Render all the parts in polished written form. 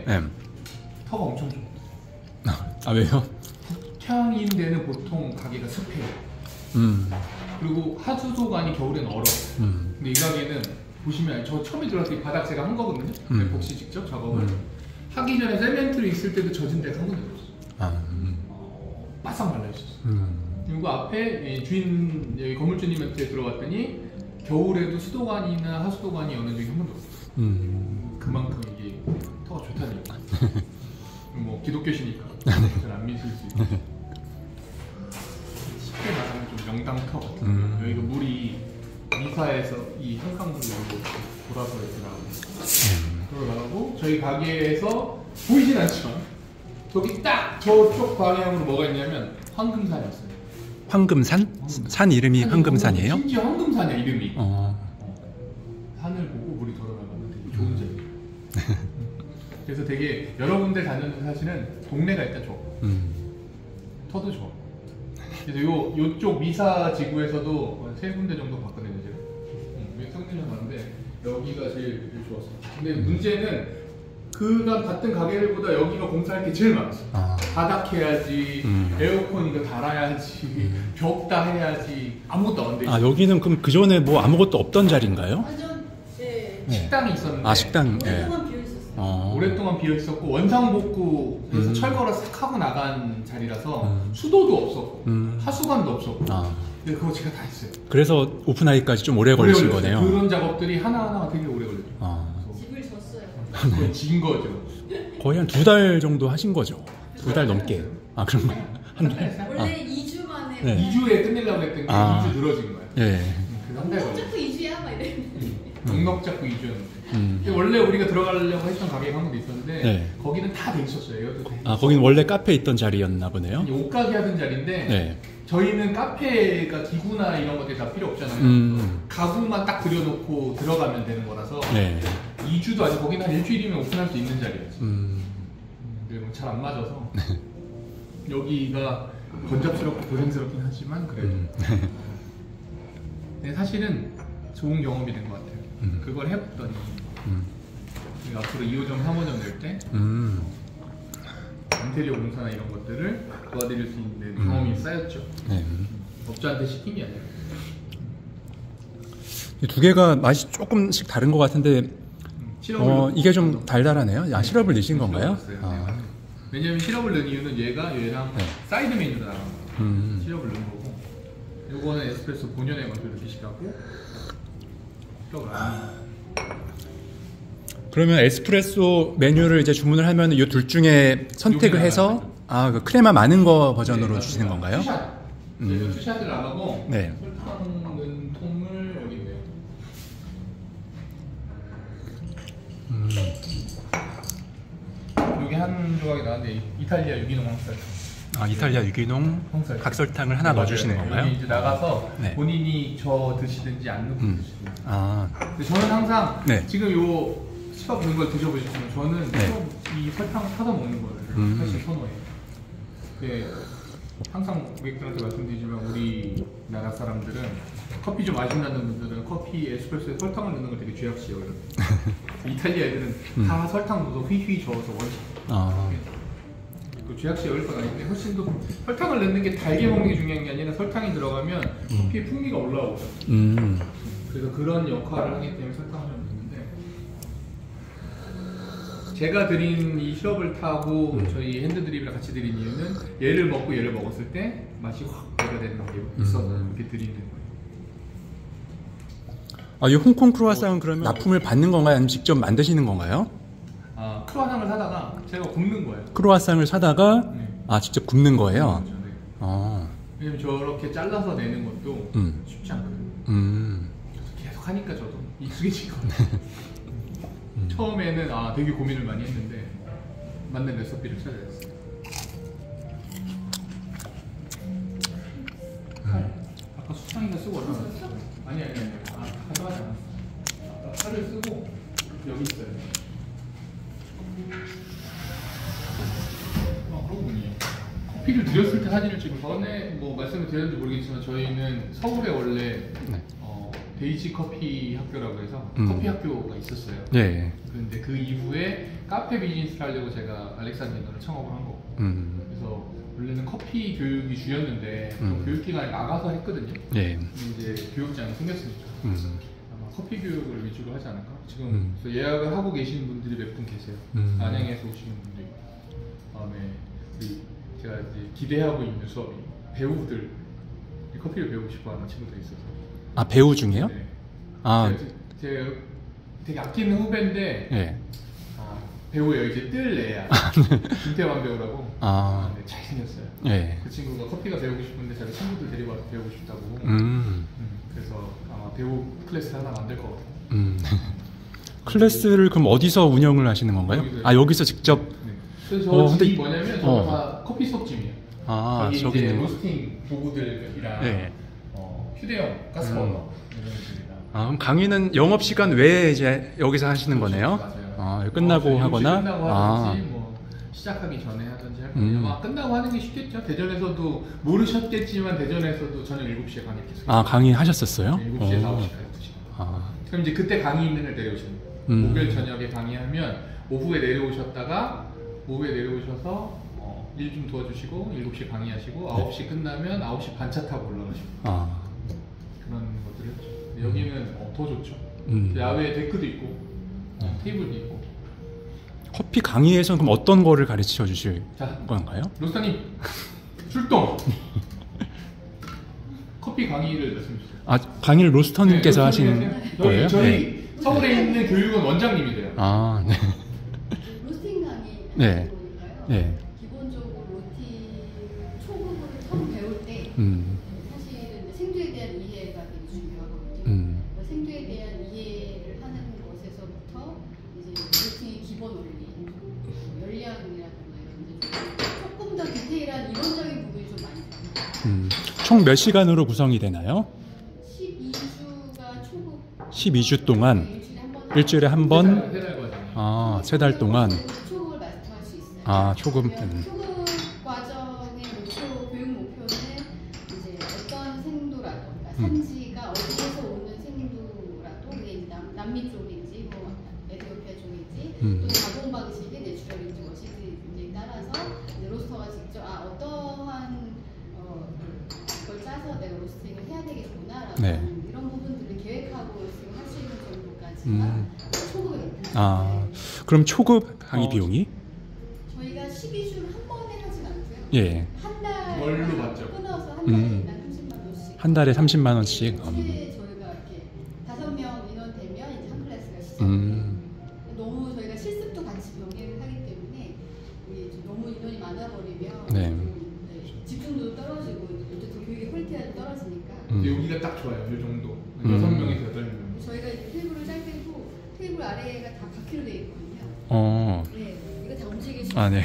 좋은데 네. 터가 엄청 좋아. 아 왜요? 북향인 데는 보통 가게가 습해요. 그리고 하수도관이 겨울엔 얼어. 근데 이 가게는 보시면 저 처음에 들어왔을 때 바닥 제가 한 거거든요. 에폭시 직접 작업을 하기 전에 세멘트로 있을 때도 젖은 데가 한 번도 없었어. 바싹 말라 있었어. 그리고 앞에 주인 여기 건물주님한테 들어갔더니 겨울에도 수도관이나 하수도관이 여는 적이 한 번도 없어. 그만큼 이게 터가 좋다니까. 뭐 기독교시니까 잘 안 믿을 수 있어. 쉽게 말하면 좀 명당터 같은. 여기가 물이 미사에서 이 한강물로 돌아서 이렇게 들어가고 저희 가게에서 보이진 않지만 저기 딱 저쪽 방향으로 뭐가 있냐면 황금산이 있어요. 황금산? 산 이름이 황금산이에요? 심지어 황금산이야 이름이. 산을 보고 물이 돌아가면 되게 좋은 점이에요. 그래서 되게 여러 군데 다녔는데 사실은 동네가 일단 좋아. 터도 좋아. 그래서 요쪽 미사 지구에서도 3군데 정도 봤거든요 제가. 성균관 봤는데 여기가 제일 좋았어. 근데 문제는 그간 갔던 가게들보다 여기가 공사할 게 제일 많았어. 바닥 해야지, 에어컨 이거 달아야지, 벽 다 해야지, 아무것도 안 돼 있어. 아 여기는 그럼 그 전에 뭐 아무것도 없던 자리인가요? 완전 네. 식당이 있었는데. 아 식당. 오랫동안 비어 있었어요. 오랫동안 비어 있었고 원상복구해서 철거를 싹 하고 나간 자리라서 수도도 없었고 하수관도 없었고. 근데 그거 제가 다 했어요. 그래서 오픈하기까지 좀 오래 걸리신 거네요. 그런 작업들이 하나하나가 되게 오래 걸렸죠. 집을 졌어요. 거의 진 거죠. 거의 한 2달 정도 하신 거죠? 2달 넘게. 아 그런 거요? 한 달? 원래 2주 만에 네. 2주에 끝내려고 했던 게 2주 늘어진 거예요. 예. 그래서 한 달 걸렸어요. 자꾸 2주야? 막 이래. 넉넉 잡고 2주였는데 원래 우리가 들어가려고 했던 가게가 한 군데 있었는데 네. 거기는 다 돼 있었어요. 아 거긴 원래 카페 있던 자리였나 보네요. 옷가게 하던 자리인데 네. 저희는 카페가 기구나 이런 것들이 다 필요 없잖아요. 가구만 딱 들여놓고 들어가면 되는 거라서 네. 2주도 아직 거기는 한 일주일이면 오픈할 수 있는 자리였어요. 잘 안 맞아서 여기가 번잡스럽고 고생스럽긴 하지만 그래도 근데 사실은 좋은 경험이 된 것 같아요. 그걸 해봤더니 앞으로 2호점, 3호점 낼 때 인테리어 공사나 이런 것들을 도와드릴 수 있는 경험이 쌓였죠. 네. 업자한테 시킨 게 아니라. 이 두 개가 맛이 조금씩 다른 것 같은데 이게 좀 달달하네요. 시럽을 넣으신 건가요? 왜냐면 시럽을 넣은 이유는 얘랑 네. 사이드 메뉴로 나간 거예요. 시럽을 넣은 거고 요거는 에스프레소 본연의 맛을 느끼시라고 그러면 에스프레소 메뉴를 이제 주문을 하면 이 둘 중에 선택을 해서 그 크레마 많은 거 버전으로 주시는 건가요? 투샷. 투샷을 안 하고 네. 설탕 넣은 통을 여기 있네요. 여기 한 조각이 나왔는데 이탈리아 유기농 황설탕. 이탈리아 유기농 각설탕을 하나 넣어주시는 건가요? 여기 이제 나가서 네. 본인이 저 드시든지 안 넣고 드시든지. 근데 저는 항상 네. 지금 요 시럽 넣은 걸 드셔보셨지만 저는 네. 이 설탕 타서 먹는 거를 사실 선호해요. 네. 항상 고객들한테 말씀드리지만 우리나라 사람들은 커피 좀 마신다는 분들은 커피 에스프레소에 설탕을 넣는 걸 되게 죄악시해요. 이탈리아 애들은 다 설탕 넣어서 휘휘 저어서 원샷. 그 죄악시 여길 건 아닌데 훨씬 더 설탕을 넣는 게 달게 먹는 게 중요한 게 아니라 설탕이 들어가면 커피의 풍미가 올라오거든요. 그래서 그런 역할을 하기 때문에 설탕을 좀 넣는데 제가 드린 이 시럽을 타고 저희 핸드드립이랑 같이 드린 이유는 얘를 먹고 얘를 먹었을 때 맛이 확 배가 되는 게 있어서 그렇게 드리는 거예요. 이 홍콩 크루아상은 그러면 납품을 받는 건가요? 아니면 직접 만드시는 건가요? 크루아상을 사다가 제가 굽는 거예요. 크루아상을 사다가 직접 굽는 거예요? 왜냐면 저렇게 잘라서 내는 것도 쉽지 않거든요. 계속 하니까 저도 익숙해지거든요. 처음에는 되게 고민을 많이 했는데 맞는 레시피를 찾아야 했어요. 아까 수창이가 쓰고 올라왔어. 아니 가져가지 않았어. 칼을 쓰고 여기 있어요. 그렇군요. 커피를 드렸을 때 사진을 찍은 전에 뭐 말씀을 드렸는지 모르겠지만 저희는 서울에 원래 베이지 커피 학교라고 해서 커피 학교가 있었어요. 네. 그런데 그 이후에 카페 비즈니스를 하려고 제가 알렉산드너를 창업을 한 거고. 그래서 원래는 커피 교육이 주였는데 교육기관에 나가서 했거든요. 네. 근데 이제 교육장이 생겼으니까 아마 커피 교육을 위주로 하지 않을까? 지금 그래서 예약을 하고 계시는 분들이 몇 분 계세요. 안양에서 오시는 분들이. 다음에 제가 이제 기대하고 있는 수업이 배우들 커피를 배우고 싶어하는 친구들이 있어서. 아, 배우 중에요? 네. 아, 제가 되게 아끼는 후배인데 네. 배우예요. 이제 뜰 애야. 김태환 배우라고. 네, 잘생겼어요. 네. 그 친구가 커피가 배우고 싶은데 자기 친구들 데리고 와서 배우고 싶다고. 그래서 아마 배우 클래스 하나 만들 것 같아요. 클래스를 그럼 어디서 운영을 하시는 건가요? 아, 여기서 직접? 네. 그래서 저 근데 집이 뭐냐면 저거 다 커피 수업집이에요. 아, 거기 저기 이제 있는 거. 로스팅 도구들이랑 네. 휴대용 가스버너 이런 것들이랑. 아, 그럼 강의는 영업 시간 외에 이제 여기서 하시는 거네요? 맞아요. 아, 끝나고 하거나? 끝나고 하든지 뭐 시작하기 전에 하든지 할 거예요. 아마 끝나고 하는 게 쉽겠죠. 대전에서도 모르셨겠지만 대전에서도 저녁 7시에 강의 계속. 아, 강의 하셨었어요? 7시에서 9시까지 2시간. 그럼 이제 그때 강의 있는 날 내려오시는 거예요. 목요일 저녁에 강의하면 오후에 내려오셨다가 오후에 내려오셔서 일 좀 도와주시고 7시에 강의하시고 9시 끝나면 9시 반차 타고 올라가시고 그런 것들을 했죠. 여기는 더 좋죠. 야외에 데크도 있고 테이블도 있고. 커피 강의에서는 그럼 어떤 거를 가르쳐 주실 자, 건가요? 로스타님 출동! 커피 강의를 말씀 주세요. 아, 강의를 로스터님께서 하시는 거예요? 저희 서울에 있는 교육원 원장님이 돼요. 아, 네. 로스팅 강의 네. 하는 거니까요. 네. 기본적으로 로스팅 초급으로 처음 배울 때 사실은 이제 생두에 대한 이해가 되게 중요하거든요. 생두에 대한 이해를 하는 것에서부터 이제 로스팅의 기본 원리, 열량이라든가 이런 이제 조금 더 디테일한 이론적인 부분이 좀 많이 들어요. 총 몇 시간으로 구성이 되나요? 12주가 초급 12주 동안 일주일에 한 번? 아, 3달 동안. 초급을 마스터할 수 있어요. 아, 초급. 초급 과정의 목표, 교육 목표는 이제 어떤 생도라든가 산지가 어디에서 오는 생도라도 그게 이제 남미 쪽인지 뭐 에티오피아 쪽인지 또 가공 방식이 내추럴인지 뭐시든지 따라서 이제 로스터가 직접 어떠한 걸 짜서 내가 로스팅을 해야 되겠구나라는 네. 이런 부분들을 계획하고 지금 할 수 있는 정도까지가 초급에 있습니다. 아, 그럼 초급 강의 비용이? 저희가 12주를 한 번에 하진 않고요. 예. 한 달 월로 받죠. 끊어서 한 달에 인당 30만 원씩. 한 달에 30만 원씩. 최 저희가 이렇게 5명 인원 되면 이제 한 클래스가 시작돼요. 너무 저희가 실습도 같이 병행을 하기 때문에 이게 좀 너무 인원이 많아버리면 네. 집중도도 떨어지고 어쨌든 교육의 퀄리티가 떨어지니까. 여기가 딱 좋아요. 이 정도. 6명에서 8명. 저희가 이제 테이블을 짤 때도 테이블 아래가 다 바퀴로 되어 있거든요. 네, 이거 다 움직일 수 있어요. 아, 네.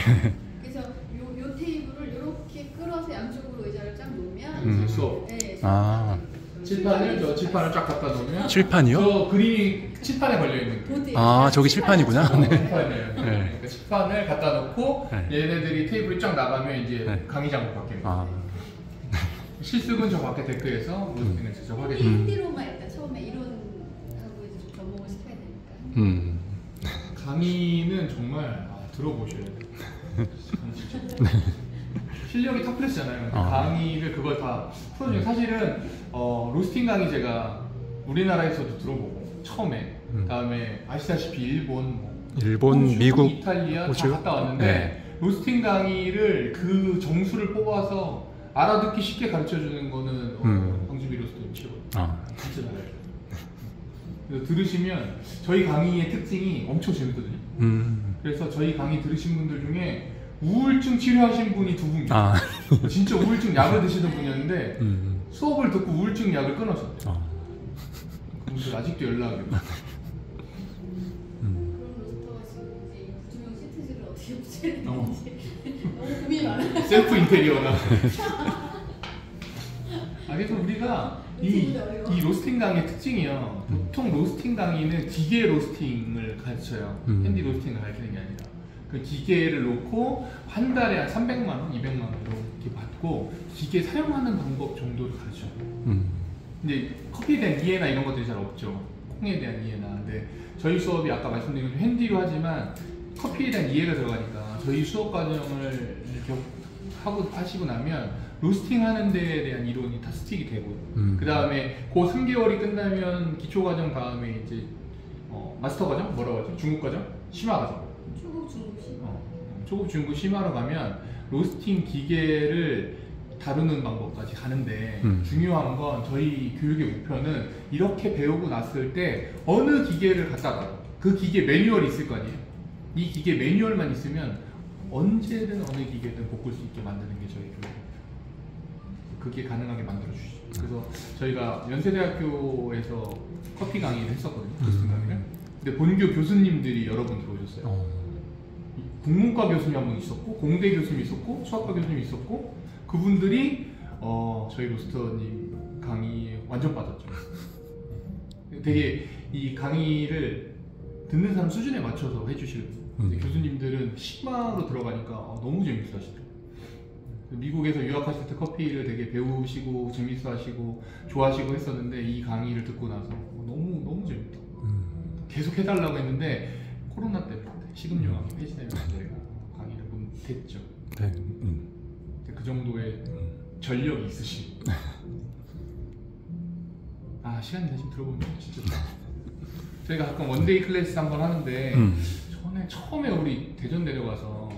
그래서 요 테이블을 이렇게 끌어서 양쪽으로 의자를 쫙 놓으면 수업. 네, 아. 칠판을 쫙 갖다 놓으면 칠판이요? 저 그림이 칠판에 걸려 있는 거예요. 보드에 아, 저기 칠판이구나. 칠판이에요. 네. 그러니까 칠판을 갖다 놓고 네. 얘네들이 테이블이 쫙 나가면 이제 네. 강의장으로 바뀌는 아. 거예요. 실습은 저 밖에 데크에서 로스팅을 직접 하게 돼요. 힌디로만 일단 처음에 이론하고 이제 좀 접목을 시켜야 되니까. 강의는 정말 들어보셔야 돼요. 실력이 탑클래스잖아요. 강의를 그걸 다 풀어주는 사실은 로스팅 강의 제가 우리나라에서도 들어보고 처음에 다음에 아시다시피 일본, 일본, 호주, 미국, 이탈리아 호주? 다 갔다 왔는데 네. 로스팅 강의를 그 정수를 뽑아서 알아듣기 쉽게 가르쳐주는 거는 광주미 로스팅 최고. 진짜 잘해요. 그래서 들으시면 저희 강의의 특징이 엄청 재밌거든요. 그래서 저희 강의 들으신 분들 중에 우울증 치료하신 분이 2분 계세요. 진짜 우울증 약을 드시던 분이었는데 수업을 듣고 우울증 약을 끊으셨대요. 그분들 아직도 연락이 오고. 그런 로스터가 지금 이제 구조형 시트지를 어떻게 붙여야 되는지 너무 고민이 많아요. 셀프 인테리어나. 그래서 우리가 이 로스팅 강의 특징이요. 보통 로스팅 강의는 기계 로스팅을 가르쳐요. 핸디 로스팅을 가르치는 게 아니라. 그 기계를 놓고 한 달에 한 300만 원, 200만 원 이렇게 받고 기계 사용하는 방법 정도를 가르쳐요. 이제 커피에 대한 이해나 이런 것들이 잘 없죠. 콩에 대한 이해나. 근데 저희 수업이 아까 말씀드린 것처럼 핸디로 하지만 커피에 대한 이해가 들어가니까 저희 수업 과정을 이렇게 하시고 나면 로스팅 하는 데에 대한 이론이 다 스틱이 되고요. 그 다음에 그 3개월이 끝나면 기초 과정 다음에 이제 마스터 과정? 뭐라고 하죠? 중급 과정? 심화 과정. 초급, 중급, 심화. 초급, 중급, 심화로 가면 로스팅 기계를 다루는 방법까지 가는데 중요한 건 저희 교육의 목표는 이렇게 배우고 났을 때 어느 기계를 갖다가 그 기계 매뉴얼이 있을 거 아니에요. 이 기계 매뉴얼만 있으면 언제든 어느 기계든 볶을 수 있게 만드는 게 저희 교육입니다. 그게 가능하게 만들어 주시죠. 그래서 저희가 연세대학교에서 커피 강의를 했었거든요. 교수님 강의를. 근데 본교 교수님들이 여러 분 들어오셨어요. 국문과 교수님 한 분 있었고, 공대 교수님 있었고, 수학과 교수님 있었고, 그분들이 저희 로스터님 강의에 완전 빠졌죠. 되게 이 강의를 듣는 사람 수준에 맞춰서 해주시거든요. 교수님들은 심화로 들어가니까 너무 재밌어 하시더라고요. 미국에서 유학하실 때 커피를 되게 배우시고 재밌어 하시고 좋아하시고 했었는데 이 강의를 듣고 나서 너무 재밌다. 계속 해달라고 했는데 코로나 때문에 식음요양이 폐지되면서 저희가 강의를 못했죠. 네. 그 정도의 전력이 있으시고 시간이 되시면 들어보면 진짜 좋아요. 저희가 가끔 원데이 클래스 한번 하는데 처음에 우리 대전 내려가서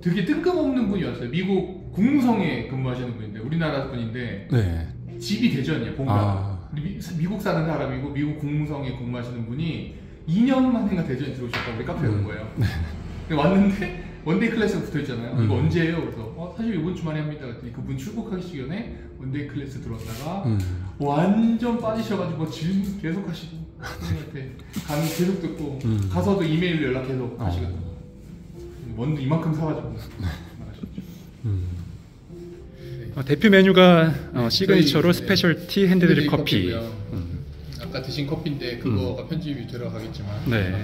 되게 뜬금없는 분이 왔어요. 미국 국무성에 근무하시는 분인데 우리나라 분인데 네. 집이 대전이에요. 본가가 미국 사는 사람이고 미국 국무성에 근무하시는 분이 2년 만인가 대전에 들어오셨다고 우리 카페에 온 거예요. 근데 왔는데 원데이 클래스가 붙어있잖아요. 이거 언제예요? 그래서 사실 이번 주말에 합니다. 그랬더니 그분 출국하기 직전에 원데이 클래스 들어왔다가 완전 빠지셔가지고 질문 계속 하시고 선생님한테 강의 계속 듣고 가서도 이메일로 연락 계속 하시거든요. 원두 이만큼 사가지고 대표 메뉴가 시그니처로 스페셜티 핸드드립 커피. 아까 드신 커피인데 그거가 편집이 들어가겠지만 네.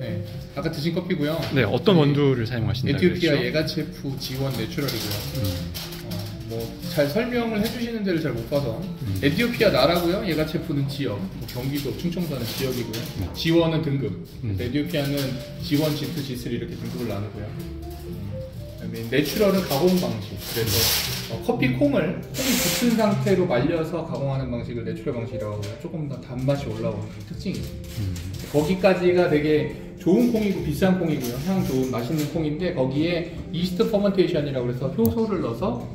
네. 아까 드신 커피고요. 네, 어떤 원두를 사용하신다고 에티오피아 그랬죠? 예가체프 지원 내추럴이고요. 뭐 잘 설명을 해주시는 데를 잘 못 봐서 에티오피아 나라고요. 예가체프는 지역, 뭐 경기도, 충청도는 지역이고요. 지원은 등급. 에티오피아는 지원, G2, G3 이렇게 등급을 나누고요. 그다음에 내추럴은 가공 방식. 그래서 커피 콩이 붙은 상태로 말려서 가공하는 방식을 내추럴 방식이라고 하고요. 조금 더 단맛이 올라오는 특징이에요. 거기까지가 되게 좋은 콩이고 비싼 콩이고요. 향 좋은 맛있는 콩인데 거기에 이스트 퍼먼테이션이라고 해서 효소를 넣어서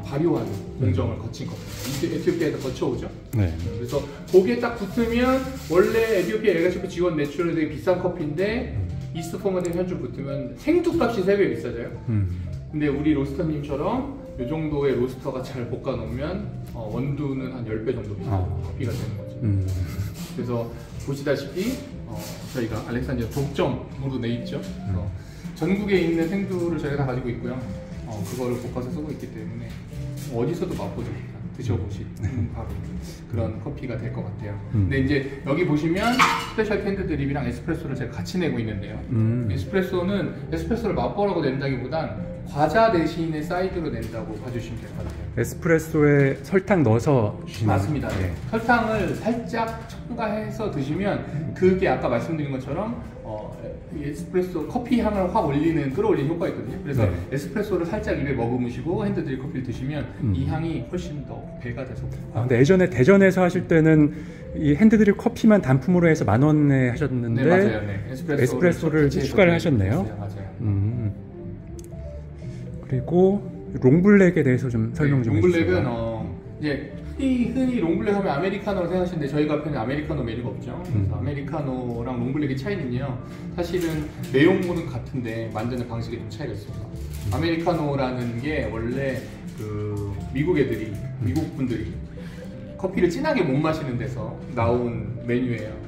발효하는 공정을 거친 커피. 에티오피아에서 거쳐오죠. 네. 그래서 거기에 딱 붙으면 원래 에티오피아 예가체프 지원 내추럴 되게 비싼 커피인데 이스트 퍼먼테이션 현주 붙으면 생두값이 3배 비싸져요. 근데 우리 로스터님처럼 이 정도의 로스터가 잘 볶아 놓으면 원두는 한 10배 정도 비싼 커피가 되는 거죠. 그래서 보시다시피 저희가 알렉산드리아 독점으로 내 있죠. 전국에 있는 생두를 저희가 다 가지고 있고요. 그거를 볶아서 쓰고 있기 때문에 어디서도 맛보지 못한 드셔보실 바로 그런 커피가 될 것 같아요. 근데 이제 여기 보시면 스페셜 핸드 드립이랑 에스프레소를 제가 같이 내고 있는데요. 에스프레소는 에스프레소를 맛보라고 낸다기보단 과자 대신에 사이드로 낸다고 봐주시면 될 것 같아요. 에스프레소에 설탕 넣어서 주시는 맞습니다. 네. 설탕을 살짝 첨가해서 드시면 그게 아까 말씀드린 것처럼 에스프레소 커피 향을 확 끌어올리는 효과가 있거든요. 그래서 네. 에스프레소를 살짝 입에 머금으시고 핸드드립 커피를 드시면 이 향이 훨씬 더 배가 돼서. 근데 예전에 대전에서 하실 때는 이 핸드드립 커피만 단품으로 해서 10,000원에 하셨는데 네, 맞아요. 네. 에스프레소를 추가를 하셨네요. 맞아요. 그리고 롱블랙에 대해서 좀 설명 좀 해주세요. 롱블랙은 이제 흔히 롱블랙 하면 아메리카노로 생각하시는데 저희 카페는 아메리카노 메뉴가 없죠. 그래서 아메리카노랑 롱블랙의 차이는요, 사실은 내용물은 같은데 만드는 방식이 좀 차이가 있습니다. 아메리카노라는 게 원래 그 미국 분들이 커피를 진하게 못 마시는 데서 나온 메뉴예요.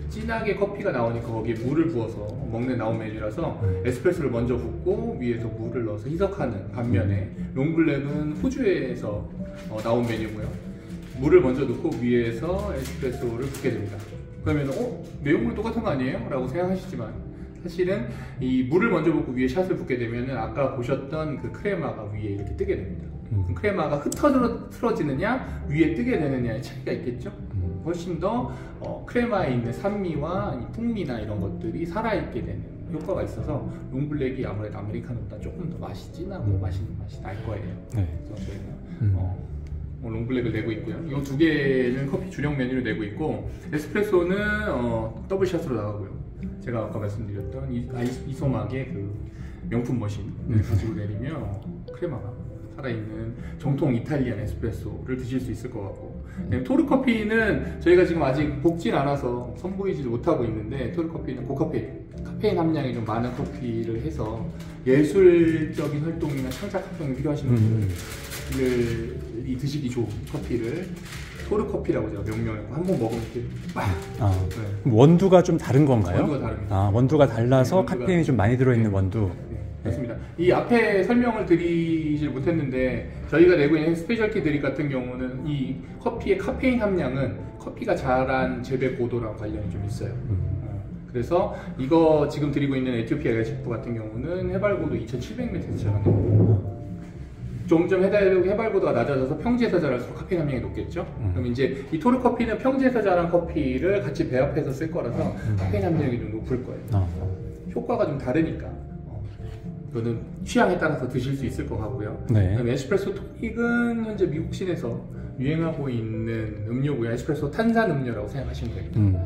진하게 커피가 나오니까 거기에 물을 부어서 나온 메뉴라서 에스프레소를 먼저 붓고 위에서 물을 넣어서 희석하는 반면에 롱블랙은 호주에서 나온 메뉴고요. 물을 먼저 넣고 위에서 에스프레소를 붓게 됩니다. 그러면 내용물 똑같은 거 아니에요? 라고 생각하시지만 사실은 이 물을 먼저 붓고 위에 샷을 붓게 되면은 아까 보셨던 그 크레마가 위에 이렇게 뜨게 됩니다. 크레마가 흩어지느냐 위에 뜨게 되느냐의 차이가 있겠죠. 훨씬 더 크레마에 있는 산미와 이 풍미나 이런 것들이 살아있게 되는 효과가 있어서 롱블랙이 아무래도 아메리카노보다 조금 더 맛이 진하고 맛있는 맛이 날 거예요. 네. 그래서 저희가 롱블랙을 내고 있고요. 이 두 개는 커피 주력 메뉴를 내고 있고, 에스프레소는 더블샷으로 나가고요. 제가 아까 말씀드렸던 이소막의 그 명품 머신을 가지고 내리면 크레마가 살아있는 정통 이탈리안 에스프레소를 드실 수 있을 것 같고, 토르 커피는 저희가 지금 아직 볶진 않아서 선보이지를 못하고 있는데, 토르 커피는 카페인 함량이 좀 많은 커피를 해서 예술적인 활동이나 창작 활동이 필요하신 분들이 드시기 좋은 커피를 토르 커피라고 제가 명명했고, 한번 먹으면 이렇게 네. 원두가 좀 다른 건가요? 원두가 다릅니다. 원두가 달라서 네, 카페인이 좀 많이 들어있는 원두. 맞습니다. 이 앞에 설명을 드리질 못했는데, 저희가 내고 있는 스페셜티 드립 같은 경우는 이 커피의 카페인 함량은 커피가 자란 재배 고도랑 관련이 좀 있어요. 그래서 이거 지금 드리고 있는 에티오피아 레시프 같은 경우는 해발고도 2700m에서 자라는 점점 해발고도가 낮아져서 평지에서 자랄수록 카페인 함량이 높겠죠. 그럼 이제 이 토르 커피는 평지에서 자란 커피를 같이 배합해서 쓸 거라서 카페인 함량이 좀 높을 거예요. 효과가 좀 다르니까 이거는 취향에 따라서 드실 수 있을 것 같고요. 네. 그다음에 에스프레소 토닉은 현재 미국 시내에서 유행하고 있는 음료고요. 에스프레소 탄산 음료라고 생각하시면 됩니다.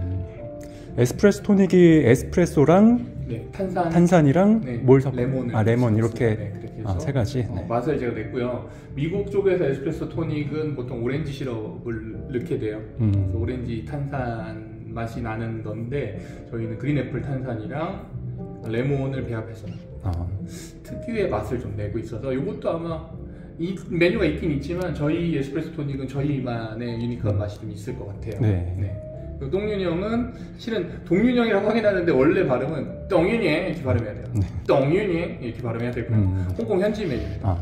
에스프레소 토닉이 에스프레소랑 네, 탄산이랑 네, 뭘 섞어? 레몬을 레몬 이렇게 네, 그렇게 해서 세 가지. 네. 맛을 제가 냈고요. 미국 쪽에서 에스프레소 토닉은 보통 오렌지 시럽을 넣게 돼요. 그래서 오렌지 탄산 맛이 나는 건데, 저희는 그린애플 탄산이랑 레몬을 배합해서 특유의 맛을 좀 내고 있어서, 이것도 아마 이 메뉴가 있긴 있지만 저희 에스프레소 토닉은 저희만의 유니크한 맛이 좀 있을 것 같아요. 네. 동윤형은 실은 동윤형이라고 하긴 하는데, 원래 발음은 덩윤형 이렇게 발음해야 돼요. 덩윤형 이렇게 발음해야 되고요. 홍콩 현지 메뉴입니다.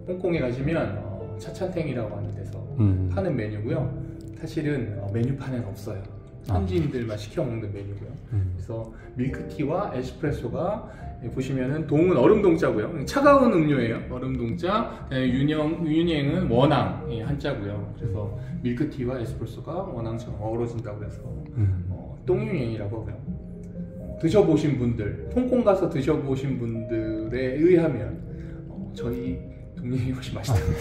홍콩에 가시면 차찬탱이라고 하는 데서 파는 메뉴고요. 사실은 메뉴판에는 없어요. 현지인들만 시켜 먹는 메뉴고요. 그래서 밀크티와 에스프레소가 보시면은 동은 얼음동자고요. 차가운 음료예요. 얼음동자. 윤행은 원앙 한자고요. 그래서 밀크티와 에스프레소가 원앙처럼 어우러진다고 해서 똥윤행이라고 하고요. 드셔보신 분들, 홍콩 가서 드셔보신 분들에 의하면 저희 동윤행이 훨씬 맛있답니다.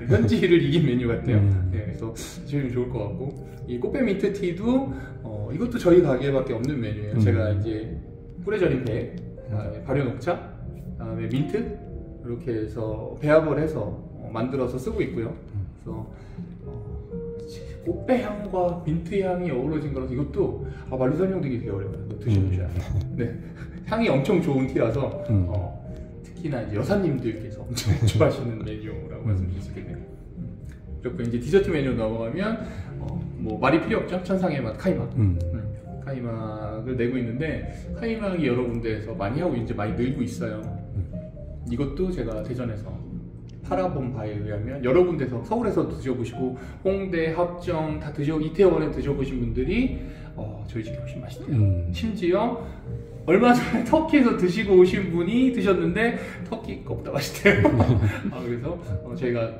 현지를 이긴 메뉴 같아요. 네, 그래서 드시면 좋을 것 같고, 이 꽃배 민트티도 이것도 저희 가게밖에 없는 메뉴예요. 제가 이제 뿌레절인 배, 발효녹차, 그다음에 민트 이렇게 해서 배합을 해서 만들어서 쓰고 있고요. 그래서 꽃배 향과 민트 향이 어우러진 거라서 이것도 말로 설명드리기 되게 어려워요. 드셔보셔야 돼요. 네, 향이 엄청 좋은 티라서 특히나 이제 여사님들께서 엄청 좋아하시는 메뉴라고 말씀드릴 수 있겠네요. 그리고 이제 디저트 메뉴로 넘어가면 뭐 말이 필요 없죠. 천상의 맛 카이막. 카이막을 내고 있는데, 카이막이 여러 군데에서 많이 하고 이제 많이 늘고 있어요. 이것도 제가 대전에서 팔아본 바에 의하면 여러 군데서, 서울에서도 드셔보시고 홍대, 합정 다 이태원에 드셔보신 분들이 저희 집이 훨씬 맛있대요. 심지어 얼마 전에 터키에서 드시고 오신 분이 드셨는데 터키 거보다 맛있대요. 그래서 제가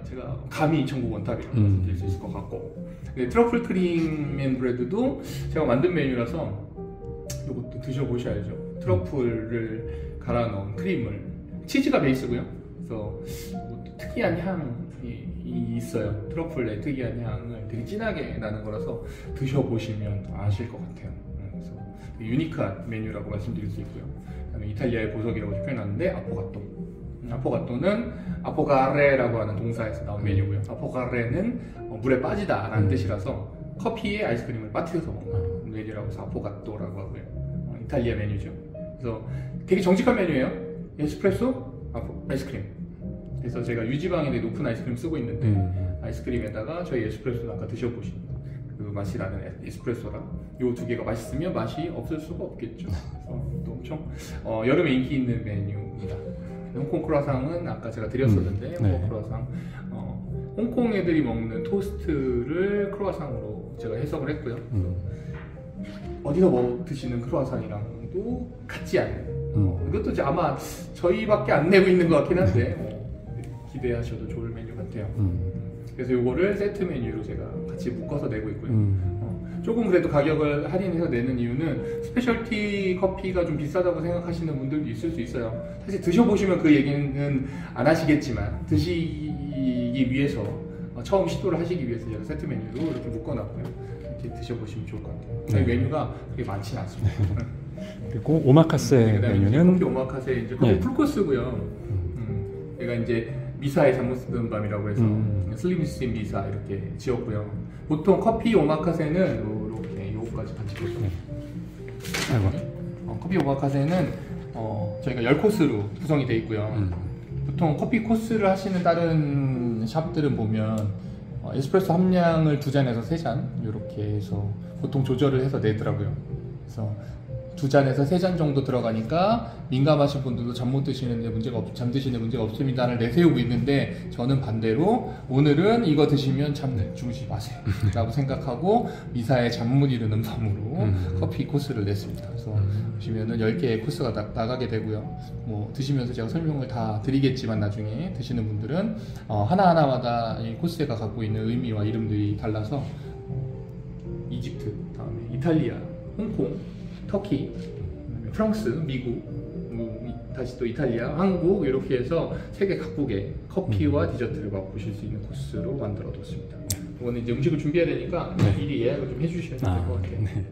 감히 전국 원탑이라고 말씀드릴 수 있을 것 같고, 트러플 크림 앤 브레드도 제가 만든 메뉴라서 이것도 드셔보셔야죠. 트러플을 갈아 넣은 크림을, 치즈가 베이스고요. 그래서 특이한 향이 있어요. 트러플의 특이한 향을 되게 진하게 나는 거라서 드셔보시면 아실 것 같아요. 그래서 유니크한 메뉴라고 말씀드릴 수 있고요. 그다음에 이탈리아의 보석이라고 표현하는데, 아포가토는 아포가레라고 하는 동사에서 나온 메뉴고요. 아포가레는 물에 빠지다라는 뜻이라서 커피에 아이스크림을 빠뜨려서 먹는 메뉴라고 해서 아포가토라고 하고요. 이탈리아 메뉴죠. 그래서 되게 정직한 메뉴예요. 에스프레소, 아이스크림. 그래서 제가 유지방에 되게 높은 아이스크림 쓰고 있는데, 아이스크림에다가 저희 에스프레소는 아까 드셔보신 그 맛이 나는 에스프레소랑 이 두 개가 맛있으면 맛이 없을 수가 없겠죠. 그래서 또 엄청 여름에 인기 있는 메뉴입니다. 홍콩 크루아상은 아까 제가 드렸었는데, 홍콩 크루아상, 홍콩 애들이 먹는 토스트를 크루아상으로 제가 해석을 했고요. 어디서 드시는 크루아상이랑 가격도 같지 않은 이것도 이제 아마 저희밖에 안 내고 있는 것 같긴 한데 기대하셔도 좋을 메뉴 같아요. 그래서 요거를 세트 메뉴로 제가 같이 묶어서 내고 있고요. 조금 그래도 가격을 할인해서 내는 이유는 스페셜티 커피가 좀 비싸다고 생각하시는 분들도 있을 수 있어요. 사실 드셔보시면 그 얘기는 안 하시겠지만 드시기 위해서 처음 시도를 하시기 위해서 제가 세트 메뉴로 이렇게 묶어놨고요. 이렇게 드셔보시면 좋을 것 같아요. 저희 메뉴가 그렇게 많지는 않습니다. 그리고 오마카세 메뉴는 커피 오마카세 이제 커피 풀코스고요. 얘가 이제 미사에 잠못 쓰던 밤이라고 해서 슬림스팀 미사 이렇게 지었고요. 보통 커피 오마카세는 이렇게 요거까지 같이 보죠. 커피 오마카세는 저희가 10코스로 구성이 되어 있고요. 보통 커피 코스를 하시는 다른 샵들은 보면 에스프레소 함량을 2잔에서 3잔 이렇게 해서 보통 조절을 해서 내더라고요. 그래서 2잔에서 3잔 정도 들어가니까 민감하신 분들도 잠 못 드시는데 잠드시는데 문제가 없습니다를 내세우고 있는데, 저는 반대로 오늘은 이거 드시면 잠 주무시지 마세요 라고 생각하고 미사에 잠 못 이루는 밤으로 커피 코스를 냈습니다. 그래서 보시면은 10개의 코스가 나가게 되고요. 뭐 드시면서 제가 설명을 다 드리겠지만 나중에 드시는 분들은 하나하나마다 이 코스가 갖고 있는 의미와 이름들이 달라서 이집트, 다음에 이탈리아, 홍콩, 터키, 프랑스, 미국, 다시 또 이탈리아, 한국 이렇게 해서 세계 각국의 커피와 디저트를 맛보실 수 있는 코스로 만들어 뒀습니다. 이거는 이제 음식을 준비해야 되니까 미리 예약을 좀 해주셔야 될 것 같아요.